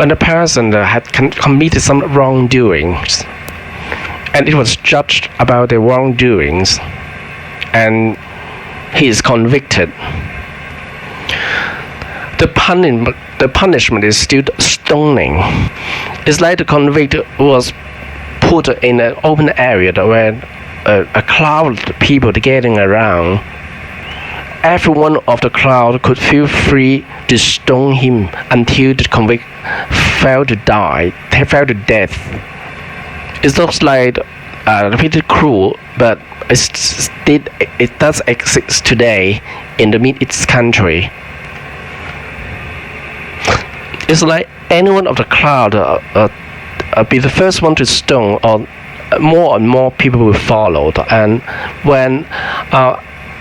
when a person had committed some wrongdoings, and it was judged about the wrongdoings, and he is convicted, the punishment is still stoning. It's like the convict was put in an open area where a crowd of people gathering around. Everyone of the crowd could feel free to stone him until the convict fell to death. It looks like pretty cruel, but it does exist today in the Mid-East country. It's like anyone of the crowd be the first one to stone, or more and more people will follow. And when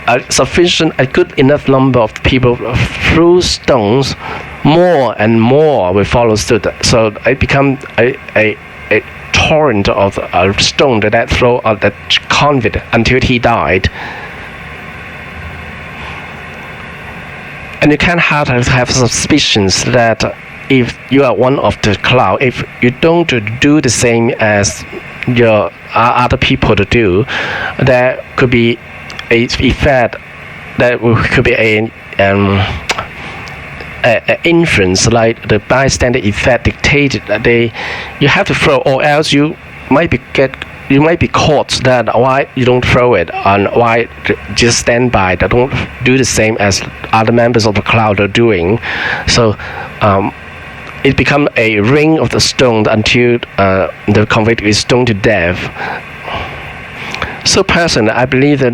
a good enough number of people threw stones, more and more will follow suit. So it becomes a torrent of stone that throw at the convict until he died. And you can't have suspicions that if you are one of the crowd, if you don't do the same as your other people to do, there could be a effect, that could be a influence, like the bystander effect dictated that you have to throw, or else you might be caught that why you don't throw it, and why just stand by, that don't do the same as other members of the crowd are doing. So it becomes a ring of the stone until the convict is stoned to death. So personally, I believe that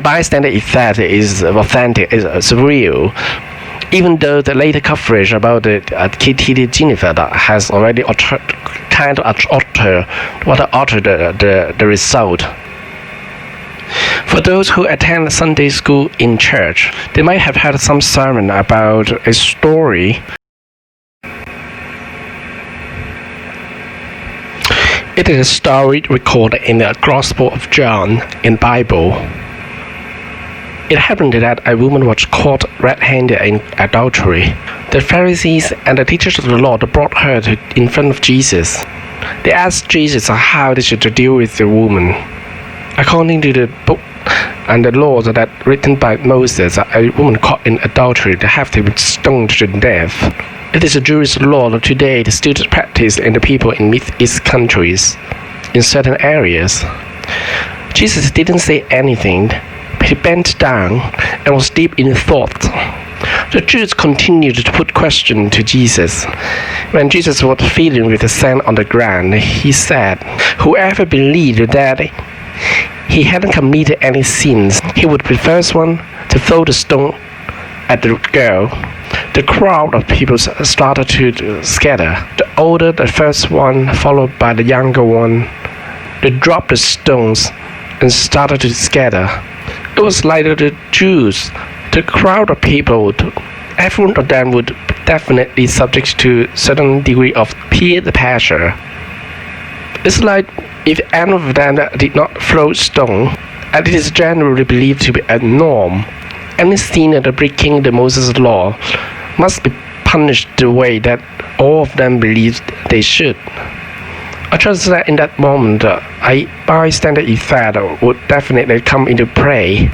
bystander effect is authentic, is real. Even though the later coverage about the Kitty Jennifer has already altered the result. For those who attend Sunday school in church, they might have heard some sermon about a story. It is a story recorded in the Gospel of John in the Bible. It happened that a woman was caught red-handed in adultery. The Pharisees and the teachers of the law brought her in front of Jesus. They asked Jesus how they should deal with the woman. According to the book and the laws that written by Moses, a woman caught in adultery would have to be stoned to death. It is a Jewish law that today is still practiced in the people in Mid-East countries in certain areas. Jesus didn't say anything. He bent down and was deep in thought. The Jews continued to put questions to Jesus. When Jesus was feeling with the sand on the ground, he said, whoever believed that he hadn't committed any sins, he would be the first one to throw the stone at the girl. The crowd of people started to scatter. The older, the first one, followed by the younger one. They dropped the stones and started to scatter. It was like the Jews, the crowd of people, every one of them would definitely subject to certain degree of peer pressure. It's like if any of them did not throw stone, and it is generally believed to be a norm, any sin breaking the Moses law must be punished the way that all of them believed they should. I trust that in that moment, a bystander effect would definitely come into play.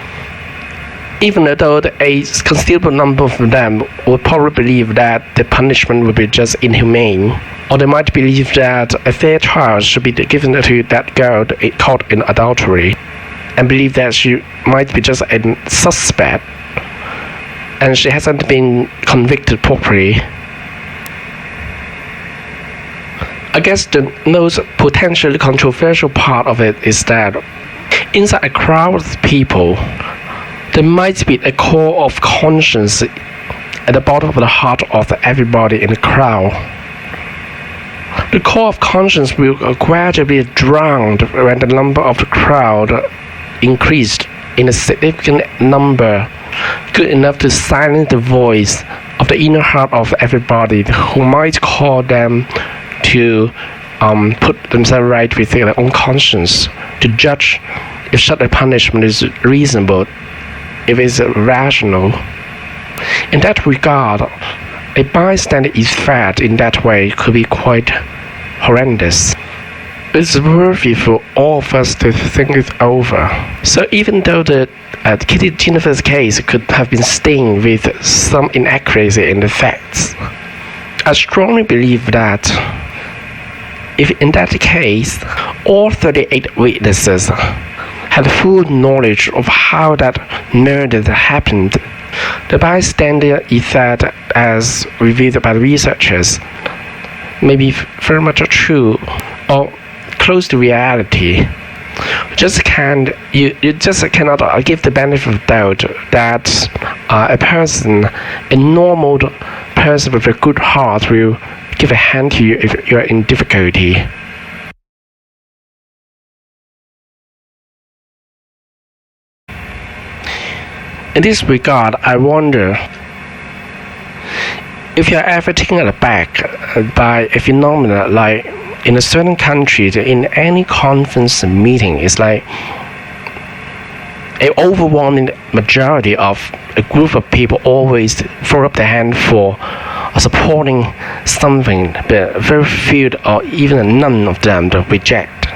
Even though a considerable number of them would probably believe that the punishment would be just inhumane, or they might believe that a fair trial should be given to that girl caught in adultery, and believe that she might be just a suspect, and she hasn't been convicted properly. I guess the most potentially controversial part of it is that inside a crowd of people, there might be a core of conscience at the bottom of the heart of everybody in the crowd. The core of conscience will gradually be drowned when the number of the crowd increased in a significant number, good enough to silence the voice of the inner heart of everybody who might call them to put themselves right with their own conscience, to judge if such a punishment is reasonable, if it's rational. In that regard, A bystander effect in that way could be quite horrendous. It's worthy for all of us to think it over. So even though the Kitty Jennifer's case could have been stained with some inaccuracy in the facts, I strongly believe that if in that case all 38 witnesses had full knowledge of how that murder happened, the bystander effect as revealed by the researchers may be very much true or close to reality. You just cannot give the benefit of doubt that a normal person with a good heart will give a hand to you if you are in difficulty. In this regard, I wonder if you are ever taken aback by a phenomenon like in a certain country, in any conference meeting, it's like an overwhelming majority of a group of people always throw up their hand for supporting something, but very few or even none of them to reject.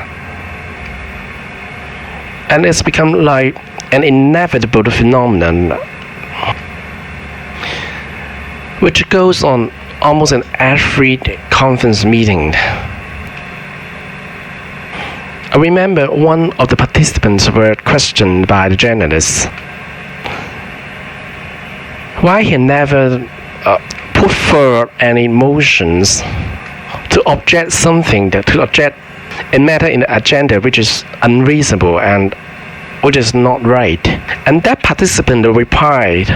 And it's become like an inevitable phenomenon which goes on almost in every conference meeting. I remember one of the participants were questioned by the journalists why he never put forward any motions to object a matter in the agenda which is unreasonable and which is not right. And that participant replied,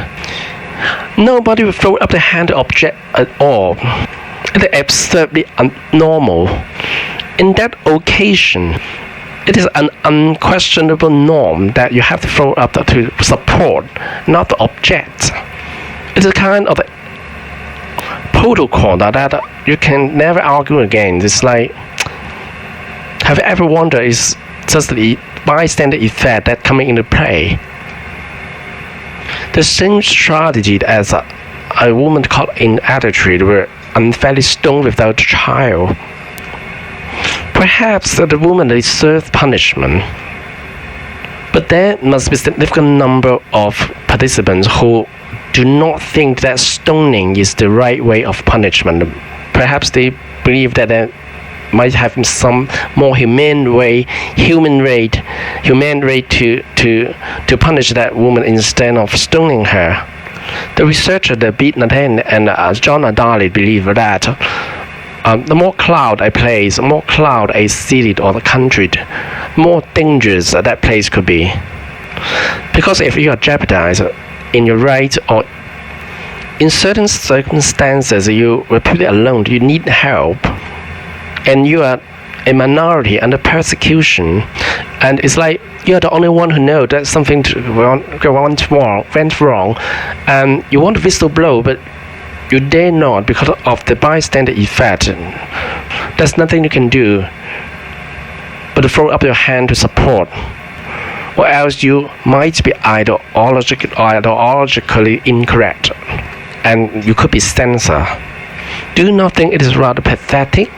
nobody will throw up their hand to object at all. It is absurdly abnormal. In that occasion, it is an unquestionable norm that you have to throw up to support, not to object. It's a kind of protocol that you can never argue against. It's like, have you ever wondered, is just the bystander effect that coming into play? The same strategy as a woman caught in adultery were unfairly stoned without a child. Perhaps the woman deserves punishment, but there must be a significant number of participants who do not think that stoning is the right way of punishment. Perhaps they believe that there might have some more humane way to punish that woman instead of stoning her. The researcher, Beat Nathan and John Adali, believe that the more crowded a place, more crowded a city or the country, more dangerous that place could be. Because if you are jeopardized in your right or in certain circumstances you were put alone, you need help, and you are a minority under persecution, and it's like you're the only one who knows that something went wrong, and you want to whistleblow, but you dare not because of the bystander effect. There's nothing you can do but to throw up your hand to support, or else you might be ideologically incorrect and you could be censored. Do you not think it is rather pathetic?